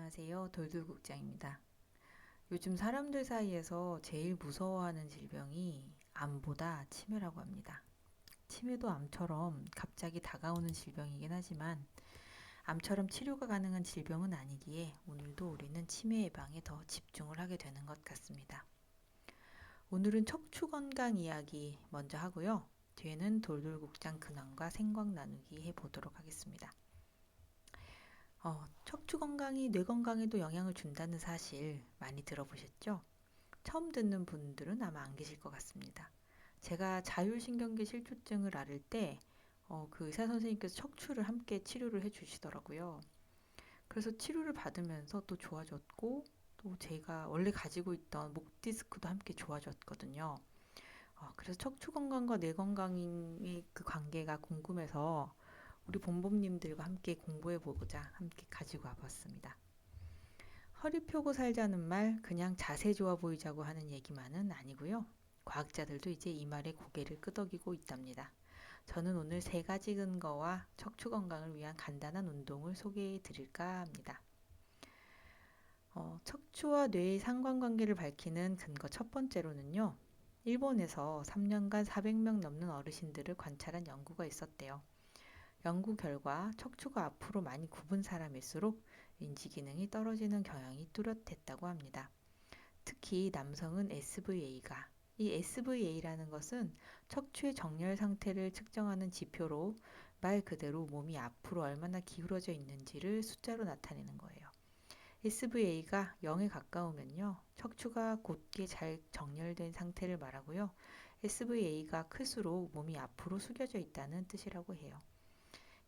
안녕하세요. 돌돌국장입니다. 요즘 사람들 사이에서 제일 무서워하는 질병이 암보다 치매라고 합니다. 치매도 암처럼 갑자기 다가오는 질병이긴 하지만 암처럼 치료가 가능한 질병은 아니기에 오늘도 우리는 치매 예방에 더 집중을 하게 되는 것 같습니다. 오늘은 척추 건강 이야기 먼저 하고요. 뒤에는 돌돌국장 근황과 생각 나누기 해보도록 하겠습니다. 척추 건강이 뇌 건강에도 영향을 준다는 사실 많이 들어보셨죠? 처음 듣는 분들은 아마 안 계실 것 같습니다. 제가 자율신경계 실조증을 앓을 때, 그 의사 선생님께서 척추를 함께 치료를 해 주시더라고요. 그래서 치료를 받으면서 또 좋아졌고, 또 제가 원래 가지고 있던 목 디스크도 함께 좋아졌거든요. 그래서 척추 건강과 뇌 건강의 그 관계가 궁금해서 우리 본범님들과 함께 공부해보고자 함께 가지고 와봤습니다. 허리 펴고 살자는 말 그냥 자세 좋아 보이자고 하는 얘기만은 아니고요. 과학자들도 이제 이 말에 고개를 끄덕이고 있답니다. 저는 오늘 세 가지 근거와 척추 건강을 위한 간단한 운동을 소개해 드릴까 합니다. 척추와 뇌의 상관관계를 밝히는 근거 첫 번째로는요. 일본에서 3년간 400명 넘는 어르신들을 관찰한 연구가 있었대요. 연구 결과 척추가 앞으로 많이 굽은 사람일수록 인지 기능이 떨어지는 경향이 뚜렷했다고 합니다. 특히 남성은 SVA가 이 SVA라는 것은 척추의 정렬 상태를 측정하는 지표로 말 그대로 몸이 앞으로 얼마나 기울어져 있는지를 숫자로 나타내는 거예요. SVA가 0에 가까우면요. 척추가 곧게 잘 정렬된 상태를 말하고요. SVA가 클수록 몸이 앞으로 숙여져 있다는 뜻이라고 해요.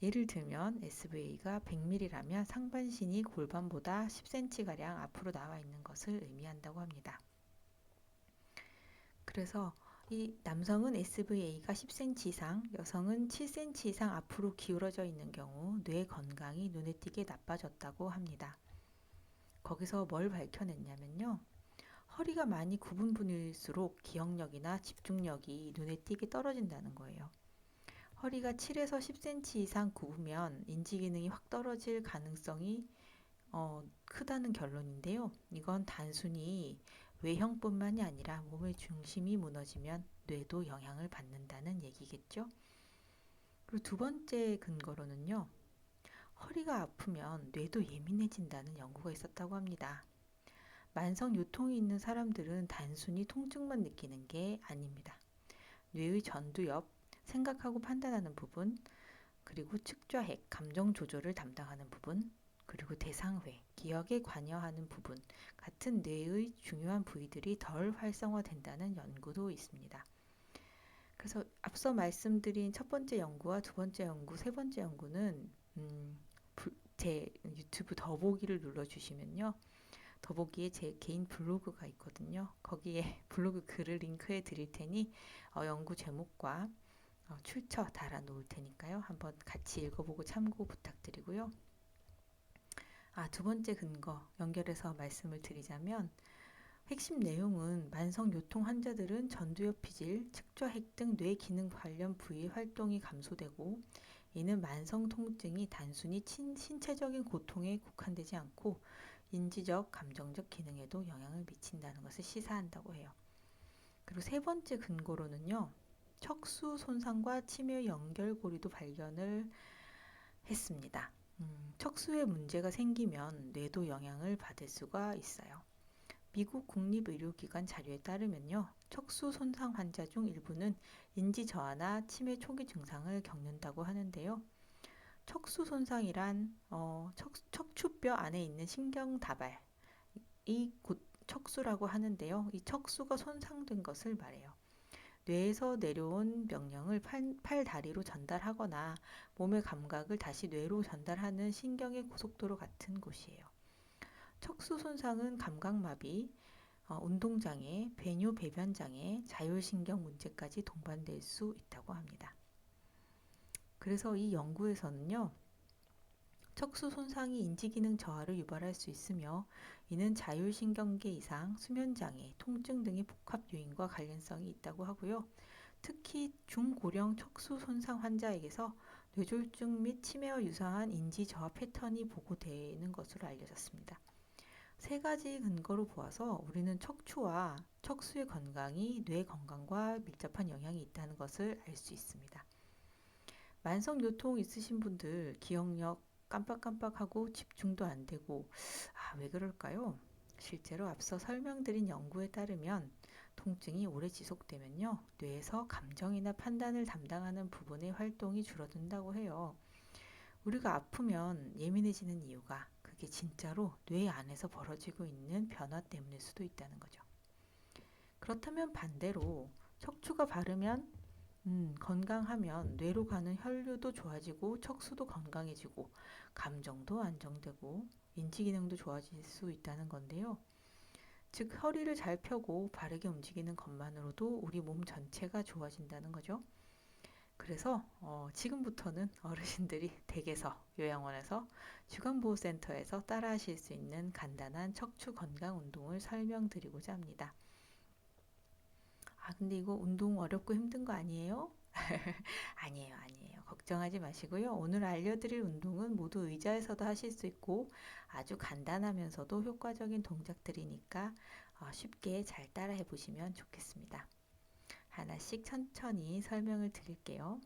예를 들면 SVA가 100mm라면 상반신이 골반보다 10cm가량 앞으로 나와 있는 것을 의미한다고 합니다. 그래서 이 남성은 SVA가 10cm 이상, 여성은 7cm 이상 앞으로 기울어져 있는 경우 뇌 건강이 눈에 띄게 나빠졌다고 합니다. 거기서 뭘 밝혀냈냐면요. 허리가 많이 굽은 분일수록 기억력이나 집중력이 눈에 띄게 떨어진다는 거예요. 허리가 7에서 10cm 이상 굽으면 인지 기능이 확 떨어질 가능성이 크다는 결론인데요. 이건 단순히 외형뿐만이 아니라 몸의 중심이 무너지면 뇌도 영향을 받는다는 얘기겠죠. 그리고 두 번째 근거로는요. 허리가 아프면 뇌도 예민해진다는 연구가 있었다고 합니다. 만성 요통이 있는 사람들은 단순히 통증만 느끼는 게 아닙니다. 뇌의 전두엽, 생각하고 판단하는 부분, 그리고 측좌핵, 감정 조절을 담당하는 부분, 그리고 대상회, 기억에 관여하는 부분 같은 뇌의 중요한 부위들이 덜 활성화된다는 연구도 있습니다. 그래서 앞서 말씀드린 첫 번째 연구와 두 번째 연구, 세 번째 연구는 제 유튜브 더보기를 눌러주시면요. 더보기에 제 개인 블로그가 있거든요. 거기에 블로그 글을 링크해 드릴 테니 연구 제목과 출처 달아 놓을 테니까요. 한번 같이 읽어보고 참고 부탁드리고요. 두 번째 근거 연결해서 말씀을 드리자면 핵심 내용은 만성 요통 환자들은 전두엽 피질, 측좌핵 등 뇌 기능 관련 부위 활동이 감소되고 이는 만성 통증이 단순히 신체적인 고통에 국한되지 않고 인지적, 감정적 기능에도 영향을 미친다는 것을 시사한다고 해요. 그리고 세 번째 근거로는요. 척수 손상과 치매 연결고리도 발견을 했습니다. 척수에 문제가 생기면 뇌도 영향을 받을 수가 있어요. 미국 국립의료기관 자료에 따르면요. 척수 손상 환자 중 일부는 인지 저하나 치매 초기 증상을 겪는다고 하는데요. 척수 손상이란 척추뼈 안에 있는 신경 다발, 곧 척수라고 하는데요. 이 척수가 손상된 것을 말해요. 뇌에서 내려온 명령을 팔 다리로 전달하거나 몸의 감각을 다시 뇌로 전달하는 신경의 고속도로 같은 곳이에요. 척수 손상은 감각마비, 운동장애, 배뇨 배변장애, 자율신경 문제까지 동반될 수 있다고 합니다. 그래서 이 연구에서는요. 척수 손상이 인지기능 저하를 유발할 수 있으며 이는 자율신경계 이상, 수면장애, 통증 등의 복합 요인과 관련성이 있다고 하고요. 특히 중고령 척수 손상 환자에게서 뇌졸중 및 치매와 유사한 인지 저하 패턴이 보고되는 것으로 알려졌습니다. 세 가지 근거로 보아서 우리는 척추와 척수의 건강이 뇌 건강과 밀접한 영향이 있다는 것을 알 수 있습니다. 만성 요통 있으신 분들 기억력 깜빡깜빡하고 집중도 안 되고 왜 그럴까요? 실제로 앞서 설명드린 연구에 따르면 통증이 오래 지속되면요, 뇌에서 감정이나 판단을 담당하는 부분의 활동이 줄어든다고 해요. 우리가 아프면 예민해지는 이유가 그게 진짜로 뇌 안에서 벌어지고 있는 변화 때문일 수도 있다는 거죠. 그렇다면 반대로 척추가 바르면 건강하면 뇌로 가는 혈류도 좋아지고 척수도 건강해지고 감정도 안정되고 인지 기능도 좋아질 수 있다는 건데요. 즉 허리를 잘 펴고 바르게 움직이는 것만으로도 우리 몸 전체가 좋아진다는 거죠. 그래서 지금부터는 어르신들이 댁에서, 요양원에서, 주간보호센터에서 따라하실 수 있는 간단한 척추 건강 운동을 설명드리고자 합니다. 근데 이거 운동 어렵고 힘든 거 아니에요? 아니에요, 아니에요. 걱정하지 마시고요. 오늘 알려드릴 운동은 모두 의자에서도 하실 수 있고 아주 간단하면서도 효과적인 동작들이니까 쉽게 잘 따라해 보시면 좋겠습니다. 하나씩 천천히 설명을 드릴게요.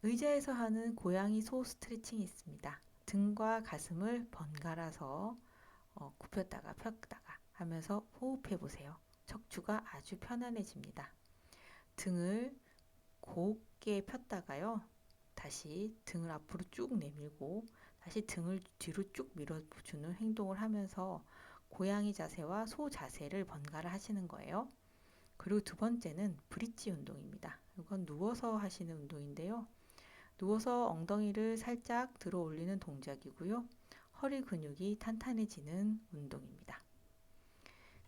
의자에서 하는 고양이 소 스트레칭이 있습니다. 등과 가슴을 번갈아서 굽혔다가 폈다가 하면서 호흡해 보세요. 척추가 아주 편안해집니다. 등을 곱게 폈다가요, 다시 등을 앞으로 쭉 내밀고 다시 등을 뒤로 쭉 밀어주는 행동을 하면서 고양이 자세와 소 자세를 번갈아 하시는 거예요. 그리고 두 번째는 브릿지 운동입니다. 이건 누워서 하시는 운동인데요. 누워서 엉덩이를 살짝 들어 올리는 동작이고요. 허리 근육이 탄탄해지는 운동입니다.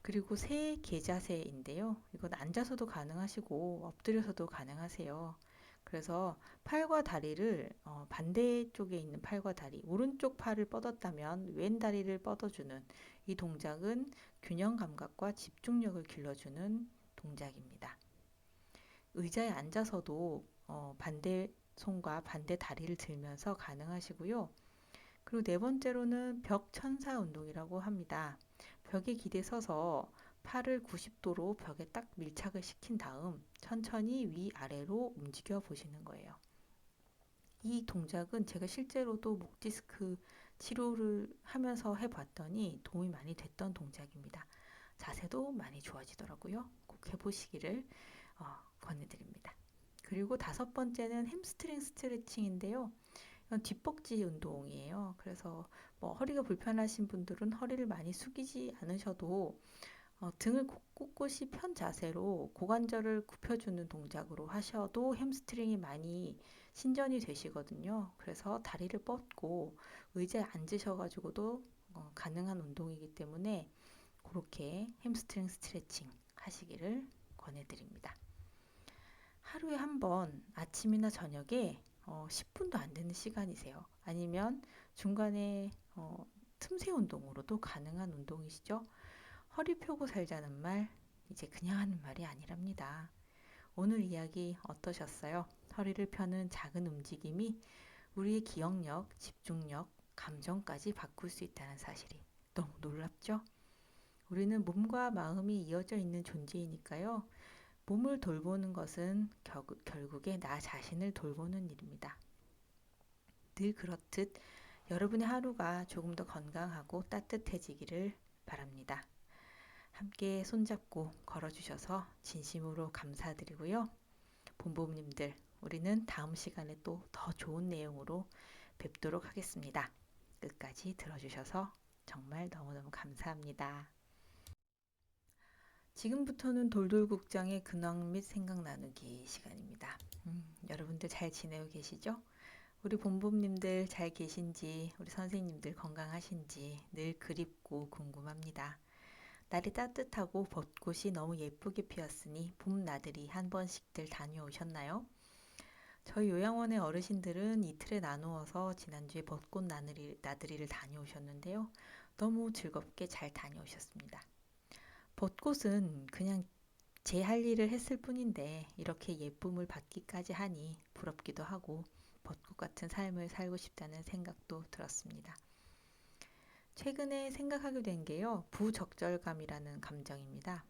그리고 세 개자세인데요. 이건 앉아서도 가능하시고 엎드려서도 가능하세요. 그래서 팔과 다리를 반대쪽에 있는 팔과 다리, 오른쪽 팔을 뻗었다면 왼 다리를 뻗어주는 이 동작은 균형 감각과 집중력을 길러주는 동작입니다. 의자에 앉아서도 반대 손과 반대 다리를 들면서 가능하시고요. 그리고 네 번째로는 벽 천사 운동이라고 합니다. 벽에 기대 서서 팔을 90도로 벽에 딱 밀착을 시킨 다음 천천히 위아래로 움직여 보시는 거예요. 이 동작은 제가 실제로도 목 디스크 치료를 하면서 해봤더니 도움이 많이 됐던 동작입니다. 자세도 많이 좋아지더라고요. 꼭 해보시기를 권해드립니다. 그리고 다섯 번째는 햄스트링 스트레칭인데요. 이건 뒷벅지 운동이에요. 그래서 허리가 불편하신 분들은 허리를 많이 숙이지 않으셔도 등을 꼿꼿이 편 자세로 고관절을 굽혀주는 동작으로 하셔도 햄스트링이 많이 신전이 되시거든요. 그래서 다리를 뻗고 의자에 앉으셔가지고도 가능한 운동이기 때문에 그렇게 햄스트링 스트레칭 하시기를 권해드립니다. 하루에 한 번 아침이나 저녁에 10분도 안 되는 시간이세요. 아니면 중간에 틈새 운동으로도 가능한 운동이시죠. 허리 펴고 살자는 말, 이제 그냥 하는 말이 아니랍니다. 오늘 이야기 어떠셨어요? 허리를 펴는 작은 움직임이 우리의 기억력, 집중력, 감정까지 바꿀 수 있다는 사실이 너무 놀랍죠? 우리는 몸과 마음이 이어져 있는 존재이니까요. 몸을 돌보는 것은 결국에 나 자신을 돌보는 일입니다. 늘 그렇듯 여러분의 하루가 조금 더 건강하고 따뜻해지기를 바랍니다. 함께 손잡고 걸어주셔서 진심으로 감사드리고요. 본부님들, 우리는 다음 시간에 또 더 좋은 내용으로 뵙도록 하겠습니다. 끝까지 들어주셔서 정말 너무너무 감사합니다. 지금부터는 돌돌국장의 근황 및 생각 나누기 시간입니다. 여러분들 잘 지내고 계시죠? 우리 본부님들 잘 계신지, 우리 선생님들 건강하신지 늘 그립고 궁금합니다. 날이 따뜻하고 벚꽃이 너무 예쁘게 피었으니 봄 나들이 한 번씩들 다녀오셨나요? 저희 요양원의 어르신들은 이틀에 나누어서 지난주에 벚꽃 나들이를 다녀오셨는데요. 너무 즐겁게 잘 다녀오셨습니다. 벚꽃은 그냥 제 할 일을 했을 뿐인데 이렇게 예쁨을 받기까지 하니 부럽기도 하고 벚꽃 같은 삶을 살고 싶다는 생각도 들었습니다. 최근에 생각하게 된 게요, 부적절감이라는 감정입니다.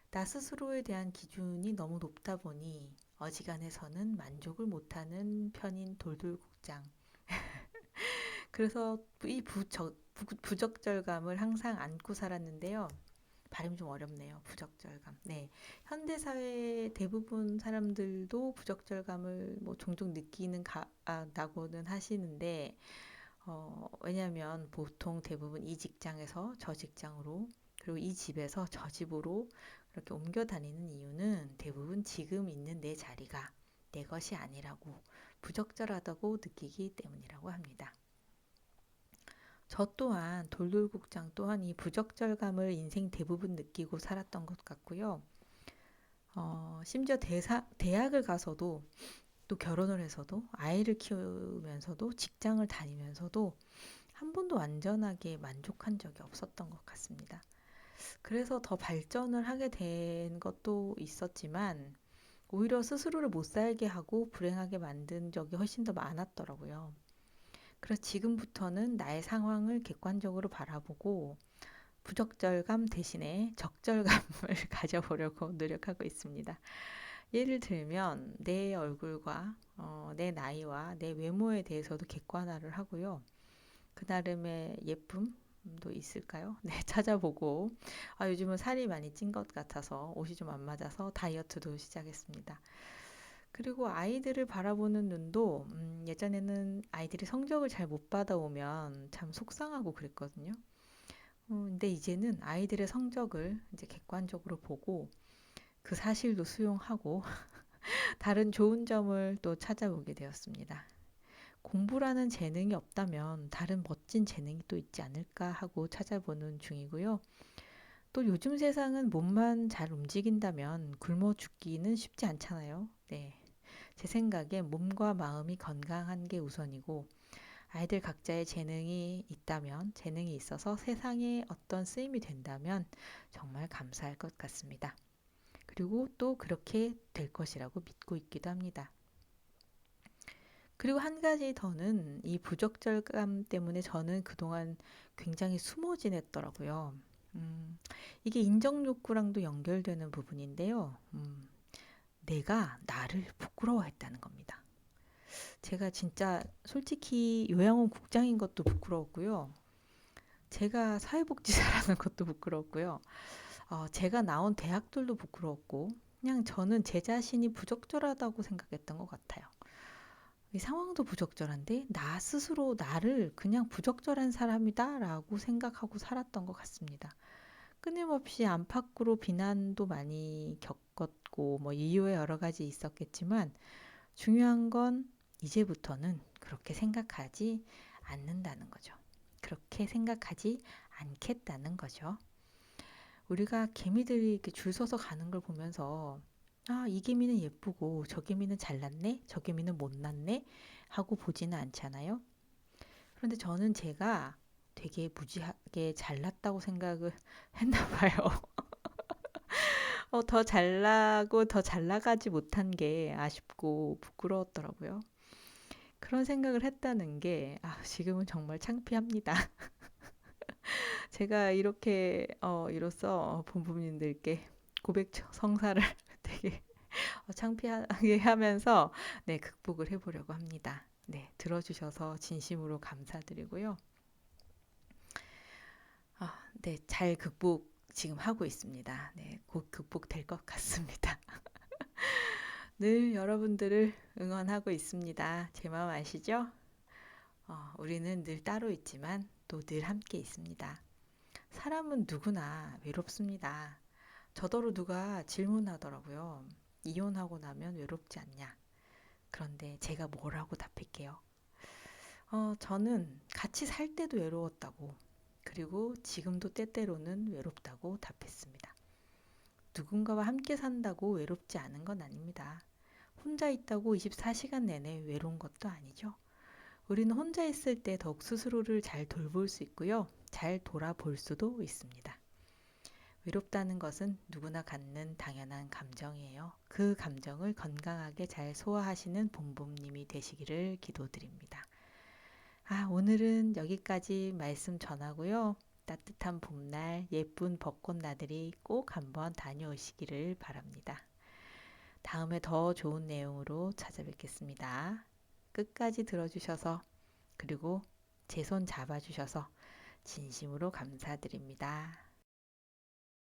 나 스스로에 대한 기준이 너무 높다 보니 어지간해서는 만족을 못하는 편인 돌돌국장. 그래서 이 부적절감을 항상 안고 살았는데요. 발음이 좀 어렵네요. 부적절감. 네. 현대사회 대부분 사람들도 부적절감을 뭐 종종 느끼는 나고는 하시는데, 왜냐하면 보통 대부분 이 직장에서 저 직장으로, 그리고 이 집에서 저 집으로 이렇게 옮겨 다니는 이유는 대부분 지금 있는 내 자리가 내 것이 아니라고 부적절하다고 느끼기 때문이라고 합니다. 저 또한 돌돌국장 또한 이 부적절감을 인생 대부분 느끼고 살았던 것 같고요. 심지어 대학을 가서도 또 결혼을 해서도 아이를 키우면서도 직장을 다니면서도 한 번도 완전하게 만족한 적이 없었던 것 같습니다. 그래서 더 발전을 하게 된 것도 있었지만 오히려 스스로를 못 살게 하고 불행하게 만든 적이 훨씬 더 많았더라고요. 그래서 지금부터는 나의 상황을 객관적으로 바라보고 부적절감 대신에 적절감을 가져보려고 노력하고 있습니다. 예를 들면 내 얼굴과 내 나이와 내 외모에 대해서도 객관화를 하고요. 그 나름의 예쁨도 있을까요? 네, 찾아보고 요즘은 살이 많이 찐 것 같아서 옷이 좀 안 맞아서 다이어트도 시작했습니다. 그리고 아이들을 바라보는 눈도 예전에는 아이들이 성적을 잘 못 받아오면 참 속상하고 그랬거든요. 근데 이제는 아이들의 성적을 이제 객관적으로 보고 그 사실도 수용하고 다른 좋은 점을 또 찾아보게 되었습니다. 공부라는 재능이 없다면 다른 멋진 재능이 또 있지 않을까 하고 찾아보는 중이고요. 또 요즘 세상은 몸만 잘 움직인다면 굶어 죽기는 쉽지 않잖아요. 네. 제 생각에 몸과 마음이 건강한 게 우선이고 아이들 각자의 재능이 있어서 세상에 어떤 쓰임이 된다면 정말 감사할 것 같습니다. 그리고 또 그렇게 될 것이라고 믿고 있기도 합니다. 그리고 한 가지 더는 이 부적절감 때문에 저는 그동안 굉장히 숨어 지냈더라고요. 이게 인정 욕구랑도 연결되는 부분인데요. 내가 나를 부끄러워했다는 겁니다. 제가 진짜 솔직히 요양원 국장인 것도 부끄러웠고요. 제가 사회복지사라는 것도 부끄러웠고요. 제가 나온 대학들도 부끄러웠고, 그냥 저는 제 자신이 부적절하다고 생각했던 것 같아요. 이 상황도 부적절한데, 나 스스로 나를 그냥 부적절한 사람이다 라고 생각하고 살았던 것 같습니다. 끊임없이 안팎으로 비난도 많이 겪었고, 뭐 이유에 여러 가지 있었겠지만, 중요한 건 이제부터는 그렇게 생각하지 않는다는 거죠. 그렇게 생각하지 않겠다는 거죠. 우리가 개미들이 이렇게 줄 서서 가는 걸 보면서 이 개미는 예쁘고 저 개미는 잘났네, 저 개미는 못났네 하고 보지는 않잖아요. 그런데 저는 제가 되게 무지하게 잘났다고 생각을 했나 봐요. 더 잘나고 더 잘나가지 못한 게 아쉽고 부끄러웠더라고요. 그런 생각을 했다는 게 지금은 정말 창피합니다. 제가 이렇게 이로써 본부님들께 고백 성사를 되게 창피하게 하면서 네, 극복을 해보려고 합니다. 네, 들어주셔서 진심으로 감사드리고요. 네, 잘 극복 지금 하고 있습니다. 네, 곧 극복될 것 같습니다. 늘 여러분들을 응원하고 있습니다. 제 마음 아시죠? 우리는 늘 따로 있지만 또 늘 함께 있습니다. 사람은 누구나 외롭습니다. 저더러 누가 질문하더라고요. 이혼하고 나면 외롭지 않냐? 그런데 제가 뭐라고 답할게요. 저는 같이 살 때도 외로웠다고, 그리고 지금도 때때로는 외롭다고 답했습니다. 누군가와 함께 산다고 외롭지 않은 건 아닙니다. 혼자 있다고 24시간 내내 외로운 것도 아니죠. 우리는 혼자 있을 때 더욱 스스로를 잘 돌볼 수 있고요. 잘 돌아볼 수도 있습니다. 외롭다는 것은 누구나 갖는 당연한 감정이에요. 그 감정을 건강하게 잘 소화하시는 봄봄님이 되시기를 기도드립니다. 오늘은 여기까지 말씀 전하고요. 따뜻한 봄날 예쁜 벚꽃나들이 꼭 한번 다녀오시기를 바랍니다. 다음에 더 좋은 내용으로 찾아뵙겠습니다. 끝까지 들어주셔서 그리고 제 손 잡아주셔서 진심으로 감사드립니다.